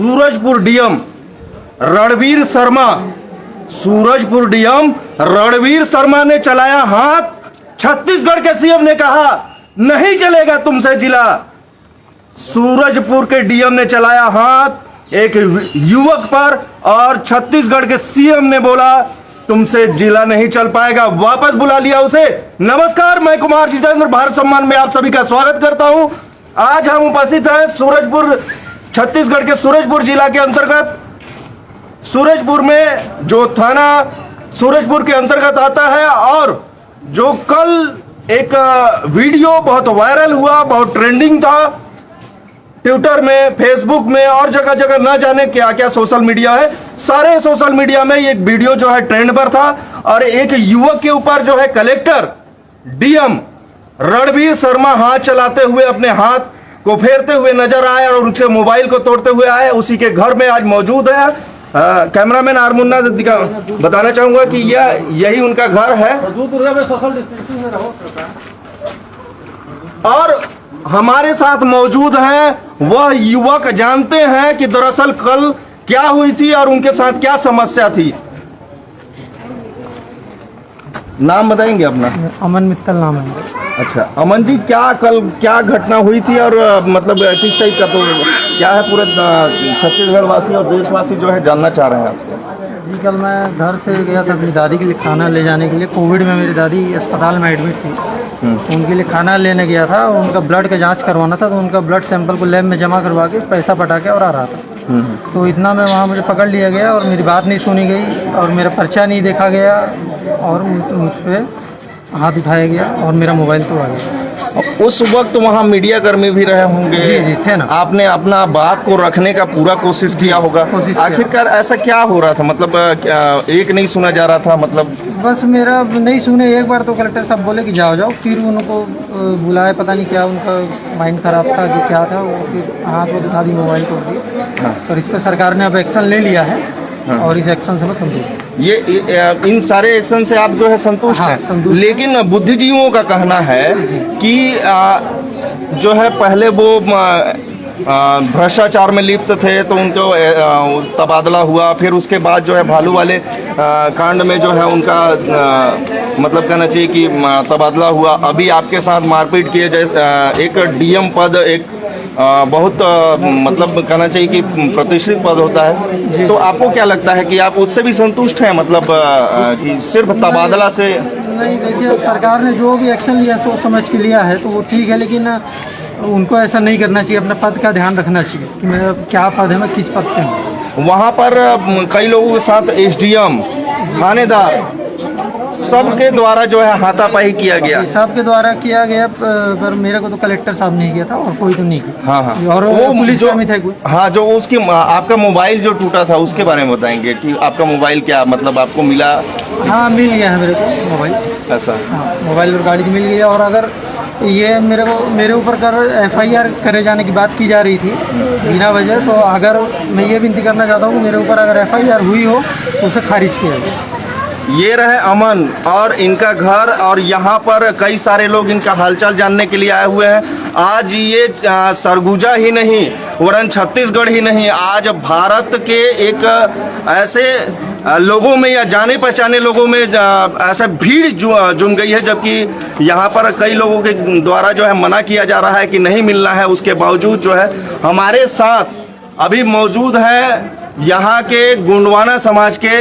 Surajpur DM Ranveer Sharma ने चलाया हाथ। छत्तीसगढ़ के सीएम ने कहा नहीं चलेगा तुमसे जिला। सूरजपुर के डीएम ने चलाया हाथ एक युवक पर और छत्तीसगढ़ के सीएम ने बोला तुमसे जिला नहीं चल पाएगा, वापस बुला लिया उसे। नमस्कार, मैं कुमार जितेंद्र भारत सम्मान में आप सभी का स्वागत करता हूं। आज हम उपस्थित हैं सूरजपुर, छत्तीसगढ़ के सूरजपुर जिला के अंतर्गत, सूरजपुर में जो थाना सूरजपुर के अंतर्गत आता है, और जो कल एक वीडियो बहुत वायरल हुआ, बहुत ट्रेंडिंग था ट्विटर में, फेसबुक में और जगह जगह, न जाने क्या क्या सोशल मीडिया है, सारे सोशल मीडिया में एक वीडियो जो है ट्रेंड पर था। और एक युवक के ऊपर जो है कलेक्टर डीएम रणवीर शर्मा हाथ चलाते हुए अपने हाथ को फेरते हुए नजर आए और उनके मोबाइल को तोड़ते हुए आए। उसी के घर में आज मौजूद है। कैमरामैन आर मुन्ना बताना चाहूंगा कि यही उनका घर है। और हमारे साथ मौजूद है वह युवक, जानते हैं कि दरअसल कल क्या हुई थी और उनके साथ क्या समस्या थी। नाम बताएंगे अपना? अमन मित्तल नाम है। अच्छा अमन जी, कल क्या घटना हुई थी और मतलब किस टाइप का, तो क्या है पूरे छत्तीसगढ़ वासी और देशवासी जो है जानना चाह रहे हैं आपसे। जी, कल मैं घर से गया था अपनी दादी के लिए खाना ले जाने के लिए। कोविड में मेरी दादी अस्पताल में एडमिट थी, उनके लिए खाना लेने गया था। उनका ब्लड का जांच करवाना था, तो उनका ब्लड सैंपल को लैब में जमा करवा के पैसा पटा के और आ रहा था। तो इतना में वहाँ मुझे पकड़ लिया गया और मेरी बात नहीं सुनी गई और मेरा पर्चा नहीं देखा गया और मुझ पर हाथ उठाया गया और मेरा मोबाइल तोड़ा गया। उस वक्त वहाँ मीडिया कर्मी भी रहे होंगे? जी थे ना। आपने अपना बात को रखने का पूरा कोशिश किया होगा। आखिरकार ऐसा क्या हो रहा था, मतलब एक नहीं सुना जा रहा था? मतलब बस मेरा नहीं सुने। एक बार तो कलेक्टर साहब बोले कि जाओ जाओ, फिर उनको बुलाया, पता नहीं क्या उनका माइंड खराब था कि क्या था, वो फिर हाथ वो दिखा दी, मोबाइल तोड़ दिया। और इस पर सरकार ने अब एक्शन ले लिया है और इस एक्शन से मैं संतुष्ट। ये इन सारे एक्शन से आप जो है संतुष्ट हैं? लेकिन बुद्धिजीवियों का कहना है कि जो है पहले वो भ्रष्टाचार में लिप्त थे तो उनको तबादला हुआ, फिर उसके बाद जो है भालू वाले कांड में जो है उनका मतलब कहना चाहिए कि तबादला हुआ। अभी आपके साथ मारपीट किए, जैसे एक डीएम पद एक बहुत मतलब कहना चाहिए कि प्रतिष्ठित पद होता है। तो आपको क्या लगता है कि आप उससे भी संतुष्ट हैं, मतलब कि सिर्फ तबादला से? नहीं, देखिए सरकार ने जो भी एक्शन लिया सोच समझ के लिया है तो वो ठीक है, लेकिन उनको ऐसा नहीं करना चाहिए। अपने पद का ध्यान रखना चाहिए कि मेरा क्या पद है, मैं किस पद पे हूँ। वहाँ पर कई लोगों के साथ एसडीएम, थानेदार, सबके द्वारा जो है हाथापाई किया गया। सबके द्वारा किया गया, पर मेरे को तो कलेक्टर साहब नहीं किया था और कोई तो नहीं किया। हाँ हाँ, और वो पुलिस कर्मी थे कोई। हाँ, जो उसकी आपका मोबाइल जो टूटा था उसके बारे में बताएंगे कि आपका मोबाइल क्या मतलब आपको मिला? हाँ, मिल गया है मेरे को मोबाइल। ऐसा? हाँ, मोबाइल और गाड़ी मिल गया। और अगर ये मेरे ऊपर FIR करे जाने की बात की जा रही थी बिना वजह, तो अगर मैं ये विनती करना चाहता हूँ कि मेरे ऊपर अगर FIR हुई हो तो उसे खारिज किया जाए। ये रहे अमन और इनका घर, और यहाँ पर कई सारे लोग इनका हालचाल जानने के लिए आए हुए हैं। आज ये सरगुजा ही नहीं वरन छत्तीसगढ़ ही नहीं, आज भारत के एक ऐसे लोगों में या जाने पहचाने लोगों में ऐसा भीड़ जुम गई है, जबकि यहाँ पर कई लोगों के द्वारा जो है मना किया जा रहा है कि नहीं मिलना है। उसके बावजूद जो है हमारे साथ अभी मौजूद है यहाँ के गोंडवाना समाज के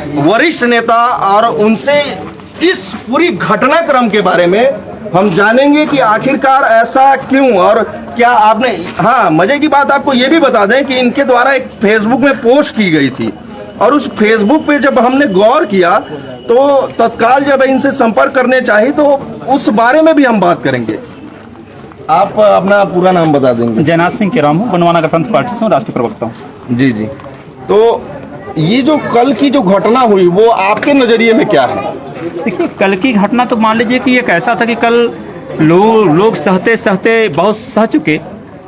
वरिष्ठ नेता, और उनसे इस पूरी घटनाक्रम के बारे में हम जानेंगे कि आखिरकार ऐसा क्यों और क्या आपने। हाँ, मजे की बात आपको ये भी बता दें कि इनके द्वारा एक फेसबुक में पोस्ट की गई थी, और उस फेसबुक पे जब हमने गौर किया तो तत्काल जब इनसे संपर्क करने चाहिए तो उस बारे में भी हम बात करेंगे। आप अपना पूरा नाम बता देंगे? जयनाथ सिंह के राम हूँ, गोंडवाना गणतंत्र पार्टी से राष्ट्रीय प्रवक्ता हूँ। जी जी। तो ये जो कल की जो घटना हुई वो आपके नज़रिए में क्या है? देखिए, कल की घटना तो मान लीजिए कि एक ऐसा था कि कल लोग सहते सहते बहुत सह चुके,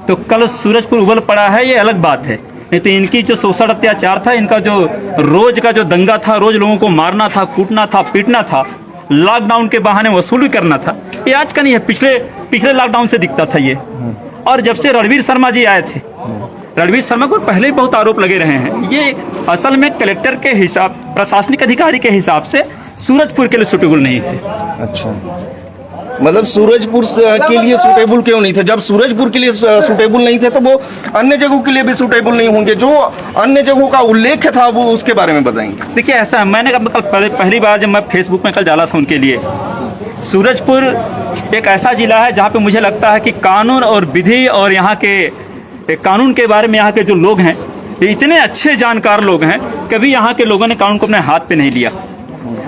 तो कल सूरजपुर उबल पड़ा है, ये अलग बात है। नहीं तो इनकी जो शोषण अत्याचार था, इनका जो रोज का जो दंगा था, रोज लोगों को मारना था, कूटना था, पीटना था, लॉकडाउन के बहाने वसूली करना था, ये आज का नहीं है, पिछले लॉकडाउन से दिखता था ये। और जब से रणवीर शर्मा जी आए थे, रणवीर शर्मा को पहले ही बहुत आरोप लगे रहे हैं। ये असल में कलेक्टर के हिसाब, प्रशासनिक अधिकारी के हिसाब से सूरजपुर के लिए सूटेबल नहीं थे। अच्छा, मतलब सूरजपुर के लिए सूटेबल क्यों नहीं थे? जब सूरजपुर के लिए सूटेबल नहीं थे तो वो अन्य जगहों के लिए भी सूटेबल नहीं होंगे। जो अन्य जगहों का उल्लेख था वो उसके बारे में बताएंगे। देखिए ऐसा, मैंने मतलब पहली बार जब मैं फेसबुक में कल डाला था उनके लिए, सूरजपुर एक ऐसा ज़िला है जहाँ पे मुझे लगता है कि कानून और विधि और यहाँ के कानून के बारे में यहाँ के जो लोग हैं, ये इतने अच्छे जानकार लोग हैं, कभी यहाँ के लोगों ने कानून को अपने हाथ पे नहीं लिया।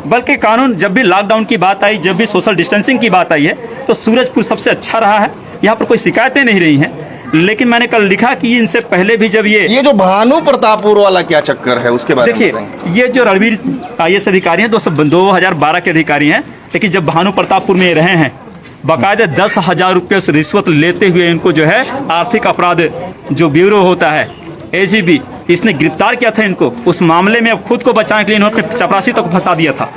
बल्कि कानून, जब भी लॉकडाउन की बात आई, जब भी सोशल डिस्टेंसिंग की बात आई है, तो सूरजपुर सबसे अच्छा रहा है। यहाँ पर कोई शिकायतें नहीं रही हैं। लेकिन मैंने कल लिखा कि इनसे पहले भी जब ये जो भानु प्रतापपुर वाला क्या चक्कर है उसके बारे में देखिए, ये जो रणवीर IAS अधिकारी हैं 2012 के अधिकारी हैं, लेकिन जब भानु प्रतापपुर में रहे हैं, बाकायदा 10,000 रुपये से रिश्वत लेते हुए इनको जो है आर्थिक अपराध जो ब्यूरो होता है, AGB, इसने गिरफ्तार किया था इनको। उस मामले में अब खुद को बचाने के लिए इन्होंने चपरासी तक फंसा दिया था।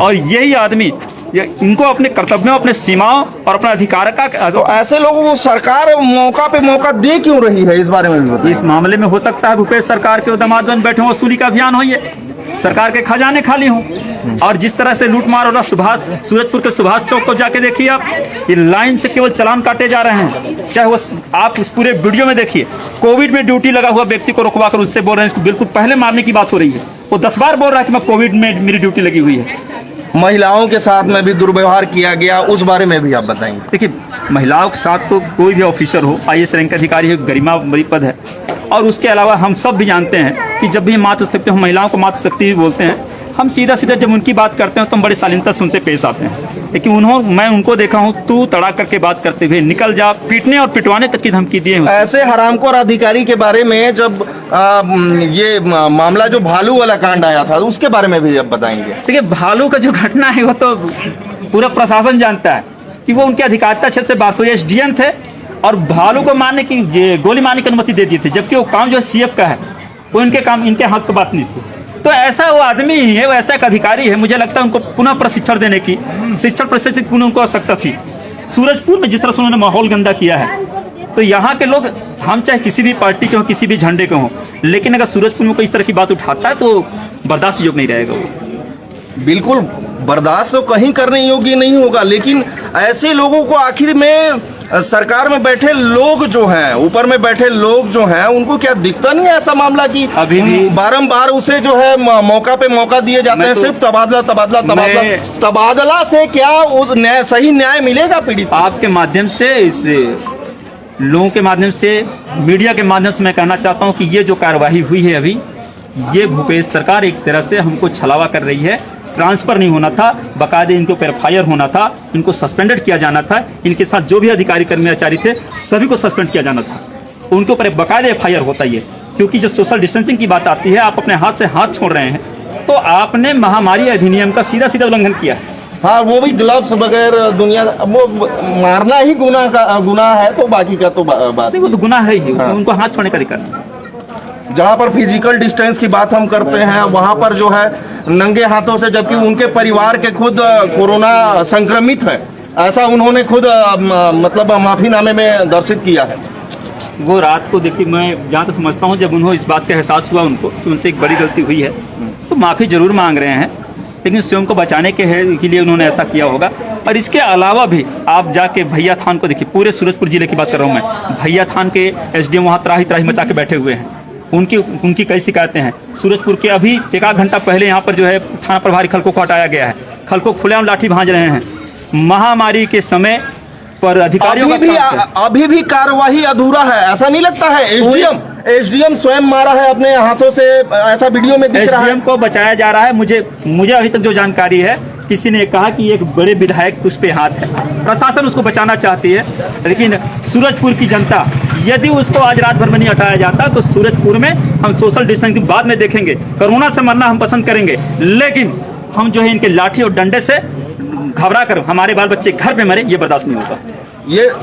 और यही आदमी इनको अपने कर्तव्यों, अपने सीमाओं और अपने अधिकार का, तो ऐसे लोगों को सरकार मौका पे मौका दे क्यों रही है, इस बारे में भी बताइए। इस मामले में हो सकता है भूपेश सरकार के दामाद बन बैठे हों, वसूली का अभियान हो, ये सरकार के खजाने खाली हों। और जिस तरह से लूटमार हो रहा, सूरजपुर के सुभाष चौक को जाके देखिए आप, ये लाइन से केवल चालान काटे जा रहे हैं। चाहे वो आप उस पूरे वीडियो में देखिए, कोविड में ड्यूटी लगा हुआ व्यक्ति को रुकवा कर उससे बोल रहे हैं, बिल्कुल पहले मारने की बात हो रही है। वो 10 बार बोल रहा है कि मैं कोविड में मेरी ड्यूटी लगी हुई है। महिलाओं के साथ में भी दुर्व्यवहार किया गया, उस बारे में भी आप बताएंगे। देखिए, महिलाओं के साथ तो कोई भी ऑफिसर हो, IAS रैंक अधिकारी हो, गरिमा बड़ी पद है। और उसके अलावा हम सब भी जानते हैं कि जब भी मातृशक्ति, हम महिलाओं को मातृशक्ति भी बोलते हैं, हम सीधा सीधा जब उनकी बात करते हैं तो हम बड़े शालीनता से उनसे पेश आते हैं। लेकिन मैं उनको देखा हूँ तू तड़ा करके बात करते हुए, निकल जा, पीटने और पिटवाने तक की धमकी दिए हैं। ऐसे हरामखोर अधिकारी के बारे में जब ये मामला जो भालू वाला कांड आया था, उसके बारे में भी अब बताएंगे। देखिए, भालू का जो घटना है वो तो पूरा प्रशासन जानता है कि वो उनके अधिकारिता क्षेत्र से बात हुई। SDM थे और भालू को मारने की, गोली मारने की अनुमति दे दी थी, जबकि वो काम जो CF का है वो इनके हाथ की बात नहीं थी। तो ऐसा वो आदमी ही है, वो ऐसा एक अधिकारी है, मुझे लगता है उनको पुनः प्रशिक्षण देने की, शिक्षण प्रशिक्षण पुनः उनको आवश्यकता थी। सूरजपुर में जिस तरह से उन्होंने माहौल गंदा किया है, तो यहाँ के लोग, हम चाहे किसी भी पार्टी के हों, किसी भी झंडे के हों, लेकिन अगर सूरजपुर में कोई इस तरह की बात उठाता है तो बर्दाश्त योग्य नहीं रहेगा। वो बिल्कुल बर्दाश्त तो कहीं करने योग्य नहीं होगा। लेकिन ऐसे लोगों को आखिर में सरकार में बैठे लोग जो हैं, ऊपर में बैठे लोग जो हैं, उनको क्या दिखता नहीं है ऐसा मामला कि अभी भी बारंबार उसे जो है मौका पे मौका दिए जाते हैं, सिर्फ तबादला से क्या सही न्याय मिलेगा पीड़ित? आपके माध्यम से, इस लोगों के माध्यम से, मीडिया के माध्यम से मैं कहना चाहता हूँ कि ये जो कार्रवाई हुई है अभी, ये भूपेश सरकार एक तरह से हमको छलावा कर रही है। ट्रांसफ़र नहीं होना था, बाकायदे इनको पर FIR होना था, इनको सस्पेंडेड किया जाना था। इनके साथ जो भी अधिकारी कर्मचारी थे सभी को सस्पेंड किया जाना था। उनके ऊपर बाकायदे FIR होता ही है, क्योंकि जब सोशल डिस्टेंसिंग की बात आती है, आप अपने हाथ से हाथ छोड़ रहे हैं, तो आपने महामारी अधिनियम का सीधा सीधा उल्लंघन किया है। हाँ, वो भी ग्लव्स बगैर दुनिया, वो मारना ही गुनाह है, तो बाकी का तो बात नहीं, वो तो गुनाह है ही। हाँ। उनको हाथ छोड़ने का अधिकार नहीं। जहाँ पर फिजिकल डिस्टेंस की बात हम करते हैं, वहाँ पर जो है नंगे हाथों से, जबकि उनके परिवार के खुद कोरोना संक्रमित है, ऐसा उन्होंने खुद मतलब माफीनामे में दर्शित किया है। वो रात को, देखिए, मैं जहाँ तक समझता हूँ, जब उन्होंने इस बात का एहसास हुआ उनको कि उनसे एक बड़ी गलती हुई है, तो माफ़ी ज़रूर मांग रहे हैं, लेकिन स्वयं को बचाने के लिए उन्होंने ऐसा किया होगा। और इसके अलावा भी आप जाके भैया थान को देखिए, पूरे सूरजपुर जिले की बात कर रहा हूँ मैं। भैया थान के SDM वहाँ त्राही मचा के बैठे हुए हैं। उनकी कई शिकायतें हैं। सूरजपुर के अभी 1 घंटा पहले यहाँ पर जो है थाना प्रभारी खलको को हटाया गया है। खलको खुलेआम लाठी भांज रहे हैं। महामारी के समय पर अधिकारियों अभी भी कार्यवाही अधूरा है, ऐसा नहीं लगता है? SDM स्वयं मारा है अपने हाथों से, ऐसा वीडियो में दिख रहा है। SDM को बचाया जा रहा है। मुझे अभी तक जो जानकारी है, किसी ने कहा कि एक बड़े विधायक उस पे हाथ है, प्रशासन उसको बचाना चाहती है, लेकिन सूरजपुर की जनता, यदि उसको आज रात भर में नहीं हटाया जाता तो सूरजपुर में हम सोशल डिस्टेंसिंग बाद में देखेंगे। कोरोना से मरना हम पसंद करेंगे, लेकिन हम जो है इनके लाठी और डंडे से घबरा कर हमारे बाल बच्चे घर पे मरे, ये बर्दाश्त नहीं होता।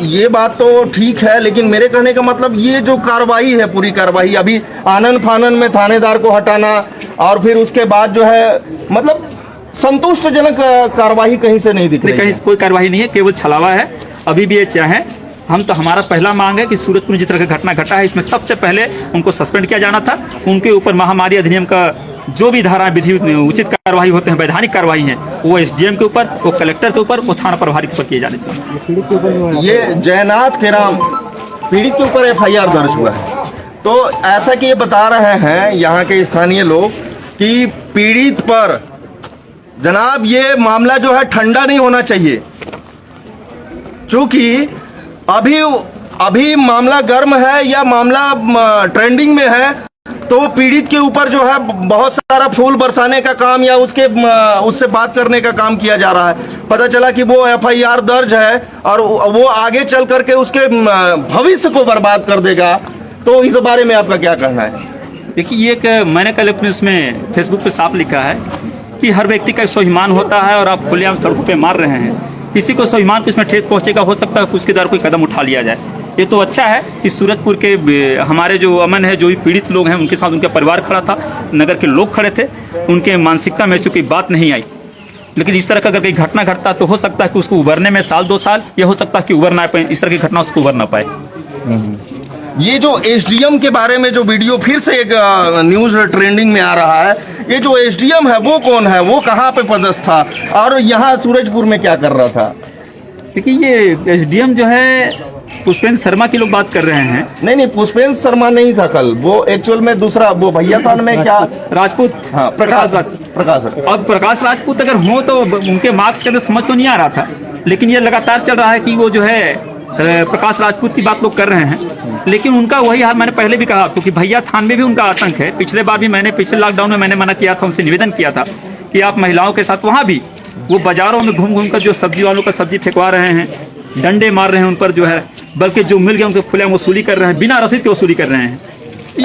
ये बात तो ठीक है, लेकिन मेरे कहने का मतलब ये जो कार्रवाई है, पूरी कार्रवाई अभी आनन फानन में थानेदार को हटाना, और फिर उसके बाद जो है मतलब संतुष्टजनक कार्रवाई कहीं से नहीं दिख रही है। कहीं कोई कार्रवाई नहीं है, केवल छलावा है। अभी भी ये चाहें हम तो हमारा पहला मांग है कि सूरजपुर में जिस तरह का घटना घटा है इसमें सबसे पहले उनको सस्पेंड किया जाना था। उनके ऊपर महामारी अधिनियम का जो भी धारा विधि उचित कार्रवाई होते हैं, वैधानिक कार्रवाई है, वो एसडीएम के ऊपर, वो कलेक्टर के ऊपर, वो थाना प्रभारी के ऊपर किए जाने चाहिए। ये जयनाथ के नाम पीड़ित के ऊपर एफआईआर दर्ज हुआ है, तो ऐसा कि ये बता रहे हैं यहाँ के स्थानीय लोग कि पीड़ित पर जनाब ये मामला जो है ठंडा नहीं होना चाहिए, चूंकि अभी मामला गर्म है या मामला ट्रेंडिंग में है, तो पीड़ित के ऊपर जो है बहुत सारा फूल बरसाने का काम या उससे बात करने का काम किया जा रहा है। पता चला कि वो एफआईआर दर्ज है और वो आगे चल करके उसके भविष्य को बर्बाद कर देगा। तो इस बारे में आपका क्या कहना है? देखिए, ये एक मैंने कल अपने उसमें फेसबुक पे साफ लिखा है कि हर व्यक्ति का एक स्वाभिमान होता है और आप खुलेआम सड़कों पे मार रहे हैं, किसी को स्वाभिमान को इसमें ठेस पहुंचेगा, हो सकता है कि उसके द्वारा कोई कदम उठा लिया जाए। ये तो अच्छा है कि सूरजपुर के हमारे जो अमन है, जो भी पीड़ित लोग हैं, उनके साथ उनका परिवार खड़ा था, नगर के लोग खड़े थे, उनके मानसिकता में ऐसी कोई बात नहीं आई। लेकिन इस तरह का अगर कोई घटना घटता तो हो सकता है कि उसको उभरने में साल 2 साल, या हो सकता है कि उभर ना पाए, इस तरह की घटना उसको उभर ना पाए। ये जो एसडीएम के बारे में जो वीडियो फिर से एक न्यूज ट्रेंडिंग में आ रहा है, ये जो एसडीएम है वो कौन है, वो कहाँ पे पदस्थ था और यहाँ सूरजपुर में क्या कर रहा था? देखिए, ये एसडीएम जो है पुष्पेंद्र शर्मा की लोग बात कर रहे हैं। नहीं, पुष्पेंद्र शर्मा नहीं था कल, वो एक्चुअल में दूसरा वो भैया था में क्या राजपूत, हाँ, प्रकाश और प्रकाश राजपूत अगर हो तो उनके मार्क्स के अंदर समझ तो नहीं आ रहा था, लेकिन ये लगातार चल रहा है कि वो जो है प्रकाश राजपूत की बात लोग कर रहे हैं। लेकिन उनका वही हाल मैंने पहले भी कहा, क्योंकि भैया थान में भी उनका आतंक है। पिछले बार भी पिछले लॉकडाउन में मैंने मना किया था, उनसे निवेदन किया था कि आप महिलाओं के साथ वहाँ भी वो बाजारों में घूम घूम कर जो सब्जी वालों का सब्जी फेंकवा रहे हैं, डंडे मार रहे हैं उन पर जो है, बल्कि जो मिल गया उनसे खुलेआम वसूली कर रहे हैं, बिना रसीद के वसूली कर रहे हैं।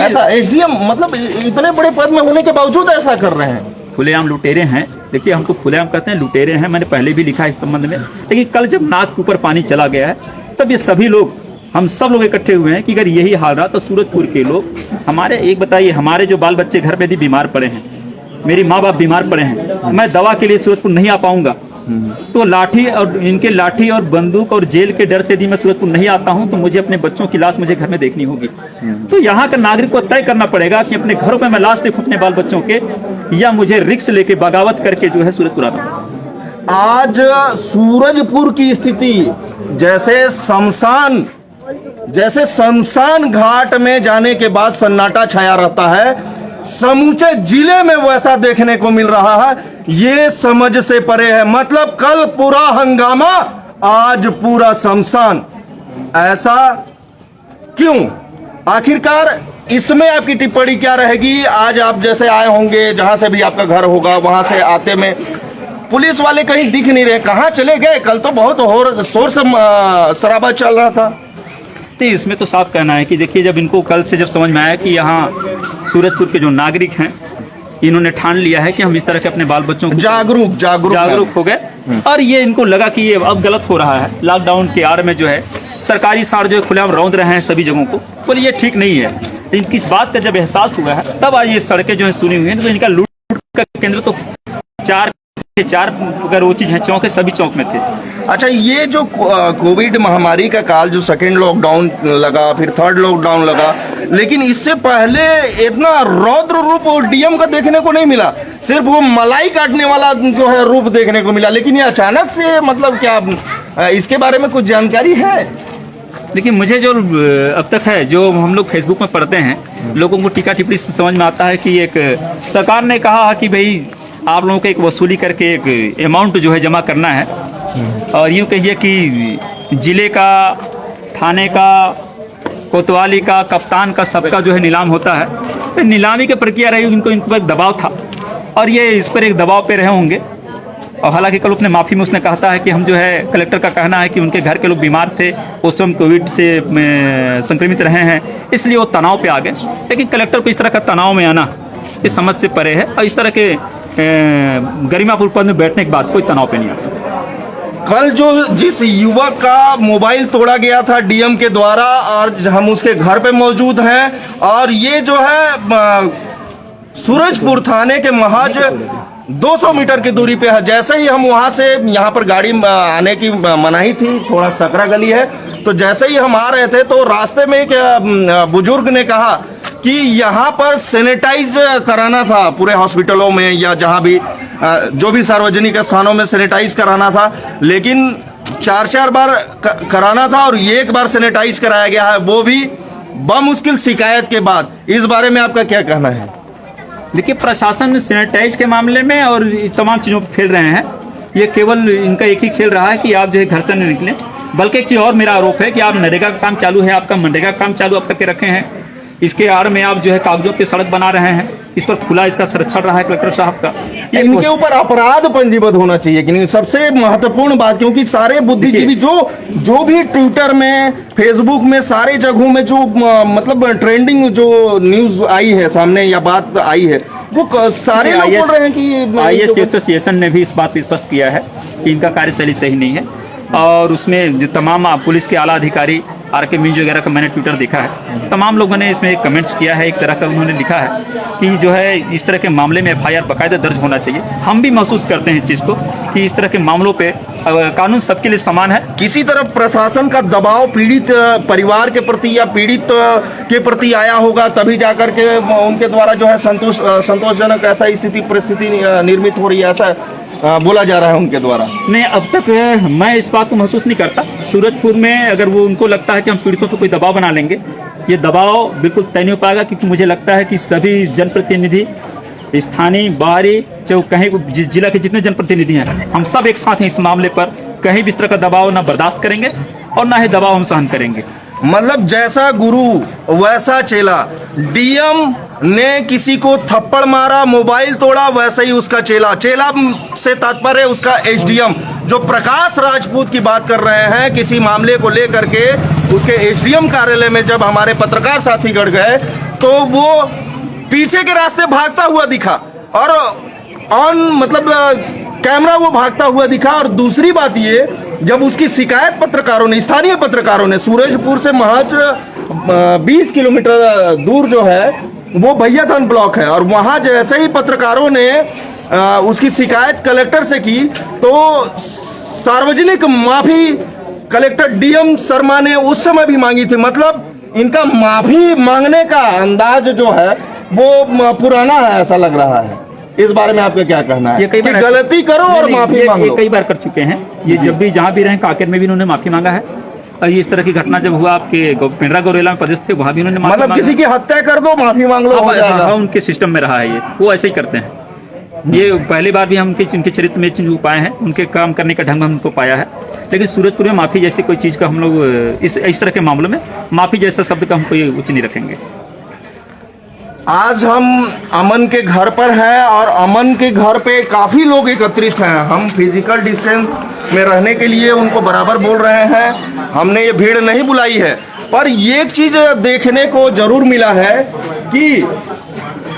ऐसा एसडीएम मतलब इतने बड़े पद में होने के बावजूद ऐसा कर रहे हैं? खुलेआम लुटेरे हैं। देखिए, हम तो खुलेआम कहते हैं, लुटेरे हैं। मैंने पहले भी लिखा है इस संबंध में। लेकिन कल जब नाक के ऊपर पानी चला गया है, तब ये सभी लोग, हम सब लोग इकट्ठे हुए हैं कि अगर यही हाल रहा तो सूरजपुर के लोग हमारे, एक बताइए, हमारे जो बाल बच्चे घर पे भी बीमार पड़े हैं, मेरी माँ बाप बीमार पड़े हैं, मैं दवा के लिए सूरजपुर नहीं आ पाऊंगा, तो लाठी और बंदूक और जेल के डर से यदि मैं सूरजपुर नहीं आता हूं तो मुझे अपने बच्चों की लाश मुझे घर में देखनी होगी। तो यहाँ का नागरिक को तय करना पड़ेगा कि अपने घरों में मैं लाश देखूं अपने बाल बच्चों के, या मुझे रिक्स लेके बगावत करके जो है सूरजपुर आना। आज सूरजपुर की स्थिति जैसे शमशान घाट में जाने के बाद सन्नाटा छाया रहता है, समूचे जिले में वैसा देखने को मिल रहा है। ये समझ से परे है। मतलब कल पूरा हंगामा, आज पूरा शमशान। ऐसा क्यों? आखिरकार इसमें आपकी टिप्पणी क्या रहेगी? आज आप जैसे आए होंगे, जहां से भी आपका घर होगा, वहां से आते में पुलिस वाले कहीं दिख नहीं रहे, कहां चले गए? कल तो बहुत शोर शराबा चल रहा था। तो इसमें तो साफ कहना है कि देखिए, जब इनको कल से जब समझ में आया कि यहाँ सूरजपुर के जो नागरिक हैं, इन्होंने ठान लिया है कि हम इस तरह के अपने बाल बच्चों को जागरूक हो गए, और ये इनको लगा कि ये अब गलत हो रहा है। लॉकडाउन के आड़ में जो है सरकारी सार जो है खुलेआम रौंद रहे हैं सभी जगहों को, बोले ये ठीक नहीं है। लेकिन इस बात का जब एहसास हुआ है, तब आज ये सड़कें जो है सुनी हुई हैं। तो इनका लूट का केंद्र तो चार अगर वो चीज है, चौक है, सभी चौक में थे। अच्छा, ये जो कोविड महामारी का काल, जो सेकेंड लॉकडाउन लगा, फिर थर्ड लॉकडाउन लगा, लेकिन इससे पहले इतना रौद्र रूप डीएम का देखने को नहीं मिला। सिर्फ वो मलाई काटने वाला जो है रूप देखने को मिला। लेकिन ये अचानक से, मतलब क्या इसके बारे में कुछ जानकारी है? देखिए, मुझे जो अब तक है, जो हम लोग फेसबुक में पढ़ते हैं, लोगों को टीका टिप्पणी से समझ में आता है कि एक सरकार ने कहा कि भाई आप लोगों को एक वसूली करके एक अमाउंट जो है जमा करना है, और यूँ कहिए कि जिले का, थाने का, कोतवाली का, कप्तान का, सबका जो है नीलाम होता है। तो नीलामी की प्रक्रिया रही, इन पर एक दबाव था और ये इस पर एक दबाव पे रहे होंगे। और हालांकि कल अपने माफ़ी में उसने कहता है कि हम जो है, कलेक्टर का कहना है कि उनके घर के लोग बीमार थे, उस समय कोविड से संक्रमित रहे हैं, इसलिए वो तनाव पे आ गए। लेकिन कलेक्टर को इस तरह का तनाव में आना इस समझ से परे है, और इस तरह के गरिमापूर्ण पद में बैठने के बाद कोई तनाव पे नहीं आता। कल जो जिस युवक का मोबाइल तोड़ा गया था डीएम के द्वारा, और हम उसके घर पे मौजूद हैं, और ये जो है सूरजपुर थाने के महज 200 मीटर की दूरी पे है। जैसे ही हम वहां से, यहाँ पर गाड़ी आने की मनाही थी, थोड़ा सकरा गली है, तो जैसे ही हम आ रहे थे तो रास्ते में एक बुजुर्ग ने कहा कि यहाँ पर सैनिटाइज कराना था, पूरे हॉस्पिटलों में या जहाँ भी जो भी सार्वजनिक स्थानों में सैनिटाइज कराना था, लेकिन 4-4 बार कराना था और एक बार सैनिटाइज कराया गया है, वो भी बमुश्किल शिकायत के बाद। इस बारे में आपका क्या कहना है? देखिए, प्रशासन सैनिटाइज के मामले में और तमाम चीज़ों पर खेल रहे हैं। ये केवल इनका एक ही खेल रहा है कि आप जो है घर से नहीं निकलें। बल्कि एक चीज़ और मेरा आरोप है कि आप नरेगा का काम चालू है, आपका मनरेगा का काम चालू आप करके रखे हैं, इसके आड़ में आप जो है कागजों पे सड़क बना रहे हैं, इस पर खुला इसका संरक्षण रहा है कलेक्टर साहब का। इनके ऊपर अपराध पंजीबद्ध होना चाहिए कि नहीं, सबसे महत्वपूर्ण बात, क्योंकि सारे बुद्धिजीवी जो भी ट्विटर में, फेसबुक में, सारे जगहों में जो मतलब ट्रेंडिंग जो न्यूज आई है सामने या बात आई है, वो सारे लोग बोल रहे हैं कि IAS एसोसिएशन ने भी इस बात पर स्पष्ट किया है कि इनका कार्यशैली सही नहीं है। और उसमें जो तमाम पुलिस के आला अधिकारी RK मीज वगैरह का मैंने ट्विटर देखा है, तमाम लोगों ने इसमें कमेंट्स किया है। एक तरह का उन्होंने लिखा है कि जो है इस तरह के मामले में FIR बाकायदा दर्ज होना चाहिए। हम भी महसूस करते हैं इस चीज़ को कि इस तरह के मामलों पे कानून सबके लिए समान है। किसी तरफ प्रशासन का दबाव पीड़ित परिवार के प्रति या पीड़ित के प्रति आया होगा, तभी जाकर के उनके द्वारा जो है संतोषजनक ऐसा स्थिति परिस्थिति निर्मित हो रही है, ऐसा बोला जा रहा है उनके द्वारा। नहीं, अब तक मैं इस बात को महसूस नहीं करता। सूरजपुर में अगर वो उनको लगता है कि हम पीड़ितों पर कोई दबाव बना लेंगे, ये दबाव बिल्कुल तय नहीं हो पाएगा, क्योंकि मुझे लगता है कि सभी जनप्रतिनिधि, स्थानीय, बाहरी, चाहे कहीं जिस जिला के जितने जनप्रतिनिधि हैं, हम सब एक साथ हैं इस मामले पर। कहीं भी इस तरह का दबाव ना बर्दाश्त करेंगे और ना ही दबाव हम सहन करेंगे। मतलब जैसा गुरु वैसा चेला, डीएम ने किसी को थप्पड़ मारा, मोबाइल तोड़ा, वैसे ही उसका चेला। चेला से तात्पर्य उसका SDM, जो प्रकाश राजपूत की बात कर रहे हैं, किसी मामले को लेकर के उसके SDM कार्यालय में जब हमारे पत्रकार साथी गढ़ गए तो वो पीछे के रास्ते भागता हुआ दिखा और मतलब कैमरा वो भागता हुआ दिखा। और दूसरी बात ये, जब उसकी शिकायत पत्रकारों ने, स्थानीय पत्रकारों ने, सूरजपुर से महज 20 किलोमीटर दूर जो है वो भैयाथान ब्लॉक है, और वहां जैसे ही पत्रकारों ने उसकी शिकायत कलेक्टर से की तो सार्वजनिक माफी कलेक्टर DM शर्मा ने उस समय भी मांगी थी। मतलब इनका माफी मांगने का अंदाज जो है वो पुराना है, ऐसा लग रहा है। इस बारे में आपका क्या कहना है? ये कि गलती करो और माफी मांगो। ये कई बार कर चुके हैं ये, जब भी जहाँ भी रहे, कांकेर में भी इन्होंने माफी मांगा है। और इस तरह की घटना जब हुआ आपके पिंडरा गौरेला में पदस्थ थे, वहाँ भी उन्होंने माफी मतलब किसी की हत्या कर दो, माफी मांग लो, हो जाएगा। हाँ, उनके सिस्टम में रहा है ये, वो ऐसे ही करते हैं। ये पहली बार भी हम उनके चरित्र में चेंज पाए हैं, उनके काम करने का ढंग में हमको पाया है। लेकिन सूरजपुर में माफी जैसी कोई चीज़ का हम लोग इस तरह के मामलों में माफी जैसा शब्द का हम कोई उच्च नहीं रखेंगे। आज हम अमन के घर पर हैं और अमन के घर पे काफ़ी लोग एकत्रित हैं। हम फिजिकल डिस्टेंस में रहने के लिए उनको बराबर बोल रहे हैं, हमने ये भीड़ नहीं बुलाई है। पर ये चीज़ देखने को जरूर मिला है कि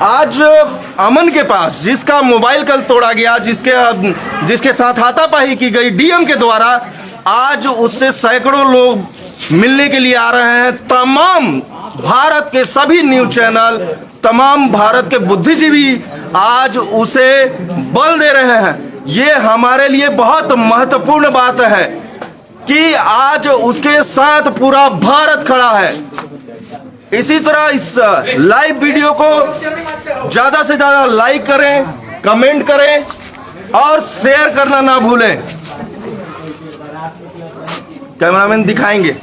आज अमन के पास, जिसका मोबाइल कल तोड़ा गया, जिसके साथ हाथापाई की गई DM के द्वारा, आज उससे सैकड़ों लोग मिलने के लिए आ रहे हैं। तमाम भारत के सभी न्यूज चैनल, तमाम भारत के बुद्धिजीवी आज उसे बल दे रहे हैं। ये हमारे लिए बहुत महत्वपूर्ण बात है कि आज उसके साथ पूरा भारत खड़ा है। इसी तरह इस लाइव वीडियो को ज़्यादा से ज़्यादा लाइक करें, कमेंट करें और शेयर करना ना भूलें। कैमरामैन दिखाएंगे।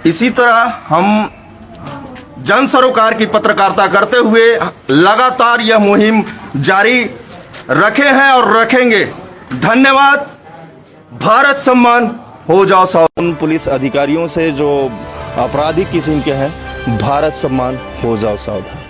इसी तरह हम जन सरोकार की पत्रकारिता करते हुए लगातार यह मुहिम जारी रखे हैं और रखेंगे। धन्यवाद। भारत सम्मान हो जाओ सावधान। पुलिस अधिकारियों से जो आपराधिक किस्म के हैं, भारत सम्मान हो जाओ सावधान।